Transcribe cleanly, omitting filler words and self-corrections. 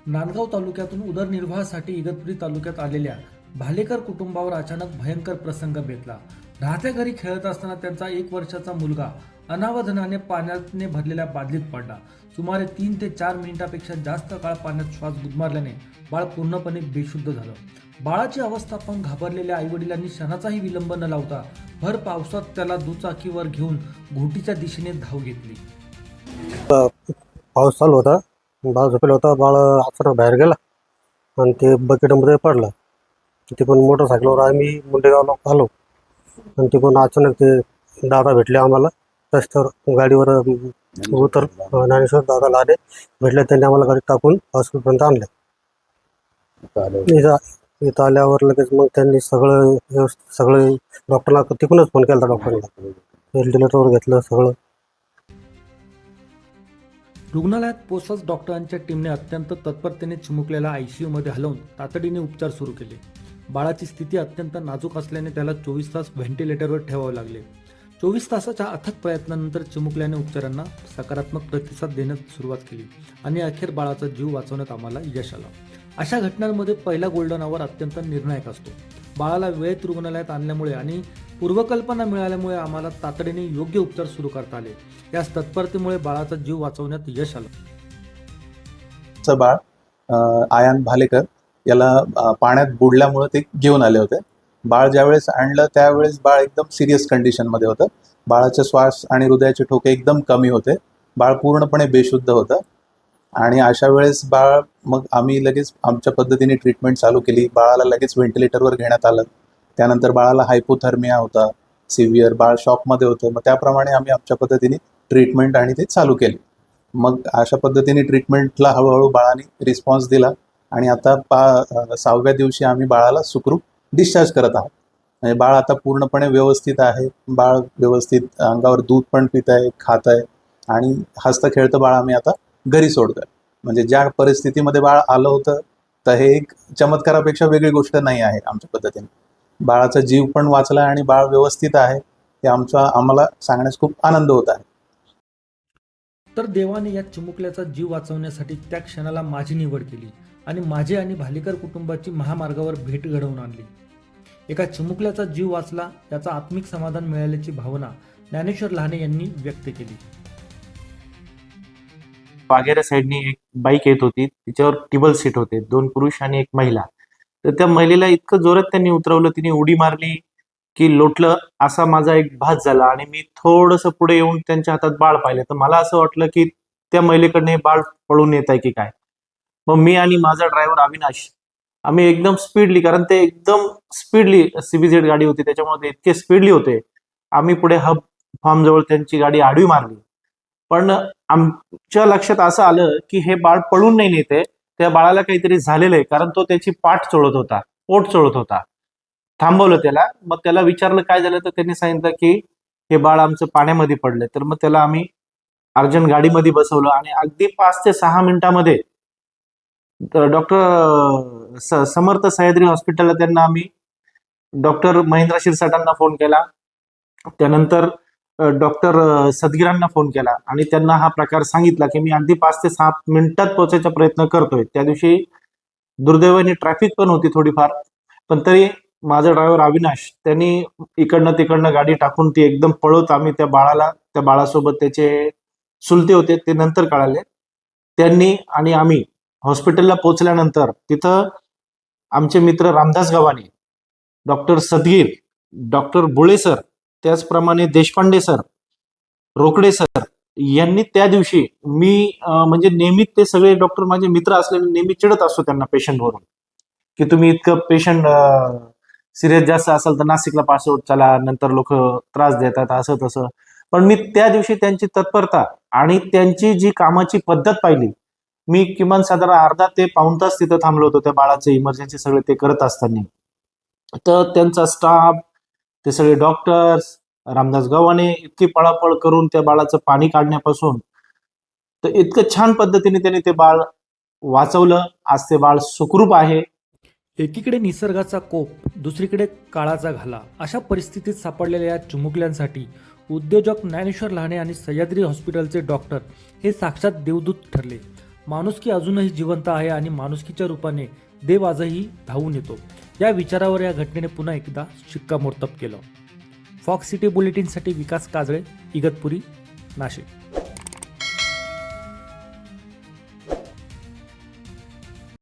नांदगाव तालुक्यातून उदरनिर्वाहासाठी इगतपुरी तालुक्यात आलेल्या भालेकर कुटुंबावर अचानक भयंकर प्रसंग बेतला. राहत्या घरी खेळत असताना त्यांचा 1 वर्षाचा मुलगा अनावधानाने पाण्याने भरलेल्या बादलीत पडला. सुमारे 3 ते 4 मिनिटांपेक्षा जास्त काळ पाण्यात श्वास गुदमारल्याने बाळ पूर्णपणे बेशुद्ध झालं. बाळाची अवस्था पाहून घाबरलेल्या आईवडिलांनी क्षणाचाही विलंब न लावता भर पावसात त्याला दुचाकीवर घेऊन घोटीच्या दिशेने धाव घेतली. पाऊस चालू होता. बाळ झोपेला होता. बाळ अचानक बाहेर गेला आणि ते बकेटमध्ये पडला. तिथे पण मोटरसायकलवर आम्ही मुंडेगावला आलो आणि तिकडून अचानक ते दादा भेटले आम्हाला रस्त्यावर गाडीवर उतर ज्ञानेश्वर दादाला आले भेटले. त्यांनी आम्हाला गाडीत टाकून हॉस्पिटलपर्यंत आणले. इथं आल्यावर लगेच मग त्यांनी सगळे डॉक्टरला तिकडूनच फोन केला. डॉक्टरला व्हेंटिलेटरवर घेतलं सगळं. रुग्णालयात पोहोचताच डॉक्टरांच्या टीमने अत्यंत तत्परतेने चिमुकल्याला आयसीयूमध्ये हलवून तातडीने उपचार सुरू केले. बाळाची स्थिती अत्यंत नाजूक असल्याने त्याला 24 तास व्हेंटिलेटरवर ठेवावे लागले. 24 तासाच्या अथक प्रयत्नानंतर चिमुकल्याने उपचारांना सकारात्मक प्रतिसाद देण्यास सुरुवात केली आणि अखेर बाळाचा जीव वाचवण्यात आम्हाला यश आलं. अशा घटनांमध्ये पहिला गोल्डन आवर अत्यंत निर्णायक असतो. बाळाला वेळेत रुग्णालयात आणल्यामुळे आणि पूर्वकल्पना मिळाल्यामुळे आम्हाला तातडीने योग्य उपचार सुरू करता आले. याच तत्परतेमुळे बाळाचा जीव वाचवण्यात यश आलं. बाळ आयान भालेकर याला पाण्यात बुडल्यामुळे ते घेऊन आले होते. बाळ ज्यावेळेस आणलं त्यावेळेस बाळ एकदम सिरियस कंडिशनमध्ये होतं. बाळाचे श्वास आणि हृदयाचे ठोके एकदम कमी होते. बाळ पूर्णपणे बेशुद्ध होतं आणि अशा वेळेस मग आम्ही लगेच आमच्या पद्धतीने ट्रीटमेंट चालू केली. बाळाला लगेच व्हेंटिलेटरवर घेण्यात आलं. त्यानंतर बाळाला हायपोथर्मिया होता सिव्हिअर. बाळ शॉकमध्ये होतं. मग त्याप्रमाणे आम्ही आमच्या पद्धतीने ट्रीटमेंट आणि ते चालू केले. मग अशा पद्धतीने ट्रीटमेंटला हळूहळू बाळाने रिस्पॉन्स दिला आणि आता 6व्या दिवशी आम्ही बाळाला सुखरूप डिस्चार्ज करत आहोत. म्हणजे बाळ आता पूर्णपणे व्यवस्थित आहे. बाळ व्यवस्थित अंगावर दूध पण पित आहे, खात आहे आणि हसतं खेळतं बाळ आम्ही आता घरी सोडतोय. म्हणजे ज्या परिस्थितीमध्ये बाळ आलं होतं तर हे एक चमत्कारापेक्षा वेगळी गोष्ट नाही आहे. आमच्या पद्धतीने बाळाचा जीव पण वाचला आणि बाळ व्यवस्थित आहे हे आम्हाला सांगण्यास खूप आनंद होत आहे. तर देवाने या चिमुकल्याचा जीव वाचवण्यासाठी त्या क्षणाला माझी निवड केली आणि माझे आणि भालेकर कुटुंबाची महामार्गावर भेट घडवून आणली. एका चिमुकल्याचा जीव वाचला याचा आत्मिक समाधान मिळाल्याची भावना ज्ञानेश्वर लहाने यांनी व्यक्त केली. वाघेरा साईडनी एक बाईक येत होती. तिच्यावर टेबल सीट होते. 2 पुरुष आणि 1 महिला. तर त्या महिलेला इतकं जोरात त्यांनी उतरवलं, तिने उडी मारली की लोटलं असा माझा एक भास झाला आणि मी थोडंसं पुढे येऊन त्यांच्या हातात बाळ पाहिलं. तर मला असं वाटलं की त्या महिलेकडनं बाळ पळून येत आहे की काय. मग मी आणि माझा ड्रायव्हर अविनाश आम्ही एकदम स्पीडली, कारण ते एकदम स्पीडली CBZ गाडी होती त्याच्यामुळे ते इतके स्पीडली होते. आम्ही पुढे हब फार्म जवळ त्यांची गाडी आडवी मारली. पण आमच्या लक्षात असं आलं की हे बाळ पळून नाही नेते, त्या बाळाला काहीतरी झालेलं आहे, कारण तो त्याची पाठ चोळत होता, पोट चोळत होता. थांबवलं त्याला. मग त्याला विचारलं काय झालं, तर त्यांनी सांगितलं की हे बाळ आमचं पाण्यामध्ये पडलंय. तर मग त्याला आम्ही अर्जंट गाडीमध्ये बसवलं आणि अगदी 5 ते 6 मिनिटांमध्ये डॉक्टर समर्थ सह्याद्री हॉस्पिटलला त्यांना आम्ही डॉक्टर महेंद्र शिरसाटांना फोन केला. त्यानंतर डॉक्टर सदगिरांना फोन केला आणि त्यांना हा प्रकार सांगितला की मी अगदी 5 ते 7 मिनिटात पोहोचायचा प्रयत्न करतोय. त्या दिवशी दुर्दैवाने ट्रॅफिक पण होती थोडीफार, पण तरी माझा ड्रायव्हर अविनाश त्यांनी इकडनं तिकडनं गाडी टाकून ती एकदम पळत आम्ही त्या बाळासोबत त्याचे चुलते होते ते नंतर कळाले. त्यांनी आणि आम्ही हॉस्पिटलला पोहोचल्यानंतर तिथं आमचे मित्र Ramdas Gavhane, doctor Sadgir, doctor Bule sir, त्याचप्रमाणे देशपांडे सर, रोकडे सर यांनी त्या दिवशी म्हणजे नेहमी ते सगळे डॉक्टर माझे मित्र असल्याने नेहमी चिडत असतो त्यांना पेशंटवरून की तुम्ही इतकं पेशंट सिरियस जास्त असेल तर नाशिकला पासवर्ड चला, नंतर लोक त्रास देतात असं तसं. पण मी त्या दिवशी त्यांची तत्परता आणि त्यांची जी कामाची पद्धत पाहिली. मी किमान साधारण अर्धा ते पाऊण तास तिथं थांबलो होतो त्या बाळाचे इमर्जन्सी सगळे ते करत असताना. तर त्यांचा स्टाफ, ते सगळे डॉक्टर्स, रामदास गव्हाणे इतकी पळापळ करून त्या बाळाचं पाणी काढण्यापासून तर इतकं छान पद्धतीने त्यांनी ते बाळ वाचवलं. आज ते बाळ सुखरूप आहे. एकीकडे निसर्गाचा कोप, दुसरीकडे काळाचा घाला, अशा परिस्थितीत सापडलेल्या या चिमुकल्यांसाठी उद्योजक ज्ञानेश्वर लहाने आणि सह्याद्री हॉस्पिटलचे डॉक्टर हे साक्षात देवदूत ठरले. माणुसकी अजूनही जिवंत आहे आणि माणुसकीच्या रूपाने देव आजही धावून येतो. या विचारावर या घटनेने पुन्हा एकदा शिक्कामोर्तब केलं. फॉक्स सिटी बुलेटिनसाठी विकास काजळे, इगतपुरी, नाशिक.